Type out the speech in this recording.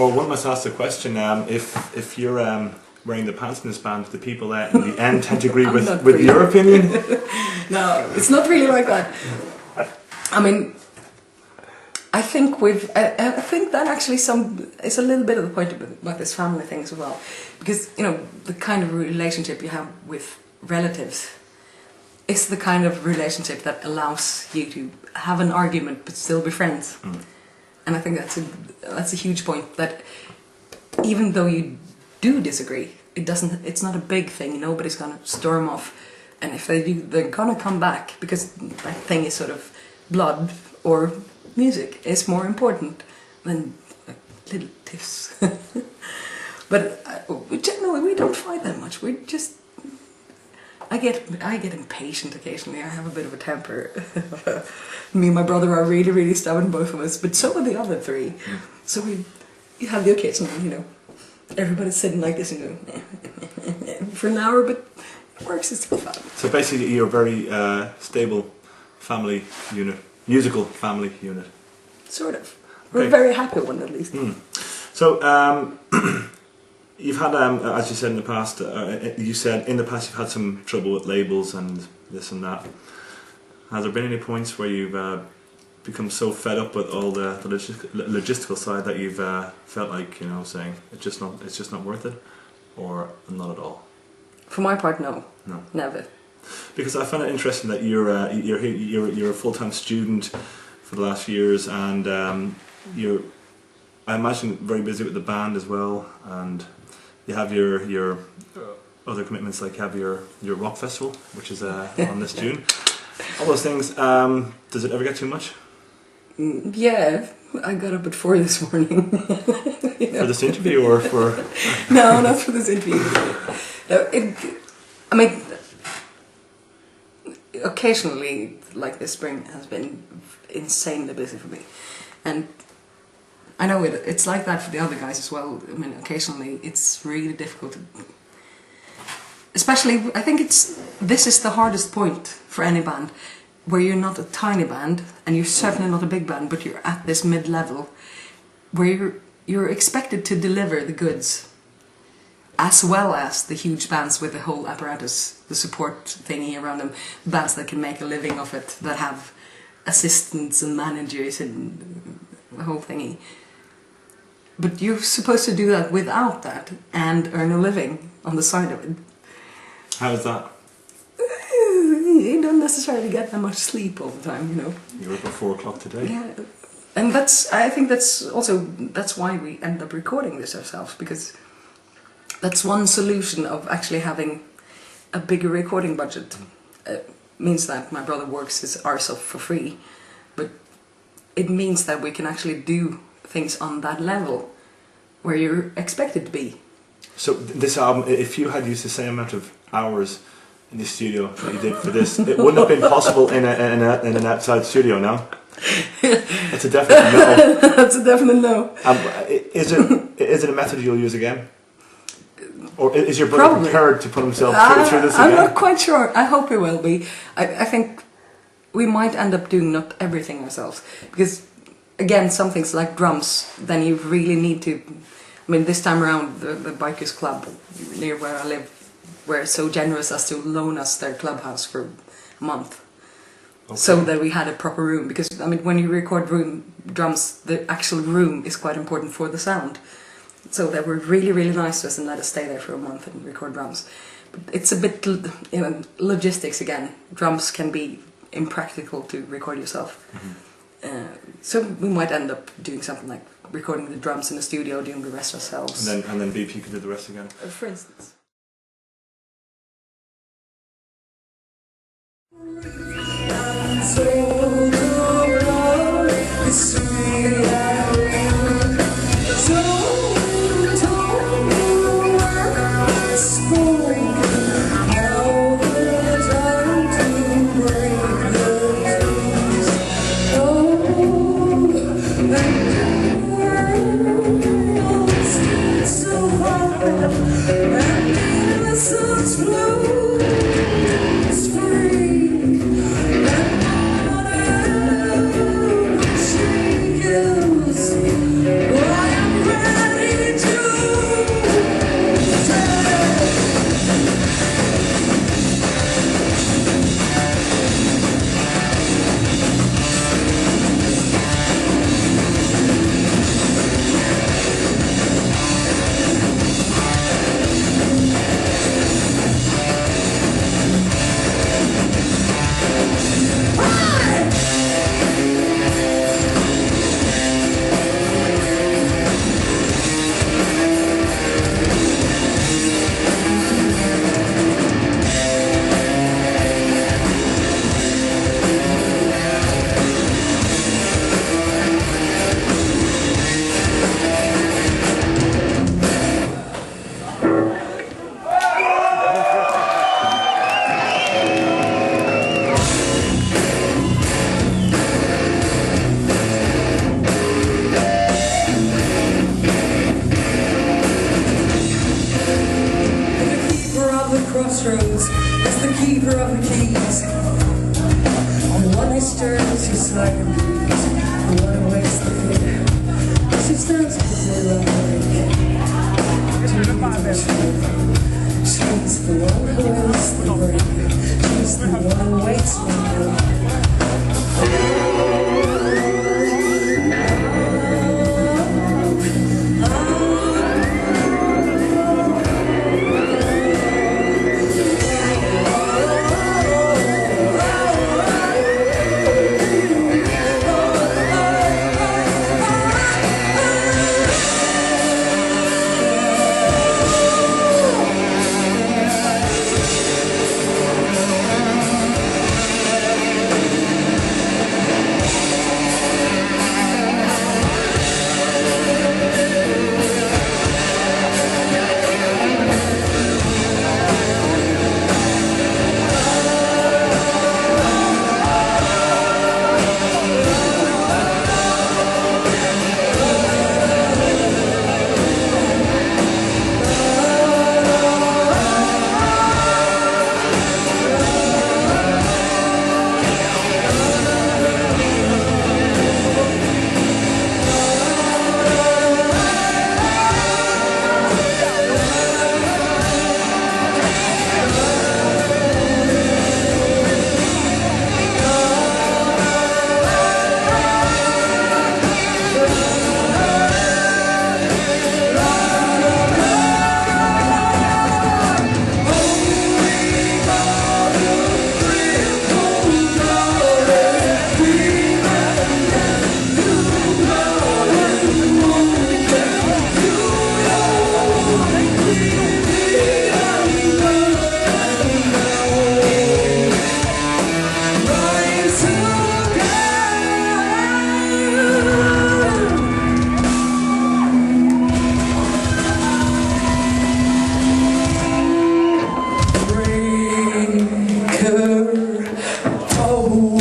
Or one must ask the question: if you're wearing the pants in this band, do people in the end tend to agree with your opinion? No, it's not really like that. I mean, I think that actually it's a little bit of the point about this family thing as well, because the kind of relationship you have with relatives is the kind of relationship that allows you to have an argument but still be friends. Mm. And I think that's a huge point, that even though you do disagree, it's not a big thing. Nobody's gonna storm off, and if they do, they're gonna come back, because that thing is sort of blood or music is more important than little tiffs. But generally we don't fight that much. We just I get impatient occasionally. I have a bit of a temper. Me and my brother are really, really stubborn, both of us, but so are the other three. So we have the occasional, everybody's sitting like this and go for an hour, but it works. It's still fun. So basically, you're a very stable family unit, musical family unit. Sort of. We're a very happy one, at least. Mm. So. You've had, as you said in the past, you've had some trouble with labels and this and that. Has there been any points where you've become so fed up with all the logistical side that you've felt like, saying it's just not worth it, or not at all? For my part, no, never. Because I find it interesting that you're a full-time student for the last few years, and you're, I imagine, very busy with the band as well, and you have your other commitments, like you have your rock festival, which is on this June. All those things. Does it ever get too much? Yeah, I got up at 4 this morning. For this interview, or for? No, not for this interview. No, occasionally, like this spring, has been insanely busy for me, and I know it's like that for the other guys as well. I mean, occasionally it's really difficult. Especially, I think this is the hardest point for any band, where you're not a tiny band, and you're certainly not a big band, but you're at this mid-level, where you're expected to deliver the goods, as well as the huge bands with the whole apparatus, the support thingy around them, bands that can make a living of it, that have assistants and managers and the whole thingy. But you're supposed to do that without that and earn a living on the side of it. How is that? You don't necessarily get that much sleep all the time, You were up at 4 o'clock today. Yeah, and I think that's why we end up recording this ourselves, because that's one solution of actually having a bigger recording budget. Means that my brother works his arse off for free, but it means that we can actually do things on that level where you're expected to be. So this album, if you had used the same amount of hours in the studio that you did for this, it wouldn't have been possible in an outside studio, no? That's a definite no. That's a definite no. Is it a method you'll use again? Or is your brother prepared to put himself through this again? I'm not quite sure. I hope he will be. I think we might end up doing not everything ourselves, because again, some things like drums, then you really need to. I mean, this time around, the Bikers Club near where I live were so generous as to loan us their clubhouse for a month. Okay. So that we had a proper room, because I mean, when you record drums, the actual room is quite important for the sound. So they were really, really nice to us and let us stay there for a month and record drums. But it's a bit, logistics again. Drums can be impractical to record yourself. Mm-hmm. So we might end up doing something like recording the drums in the studio, doing the rest ourselves. And then BP could do the rest again. For instance. turns, she's like a breeze. The one waits the fear. She stands before the light. She's the one who is the break. She's the one who waits for you. Oh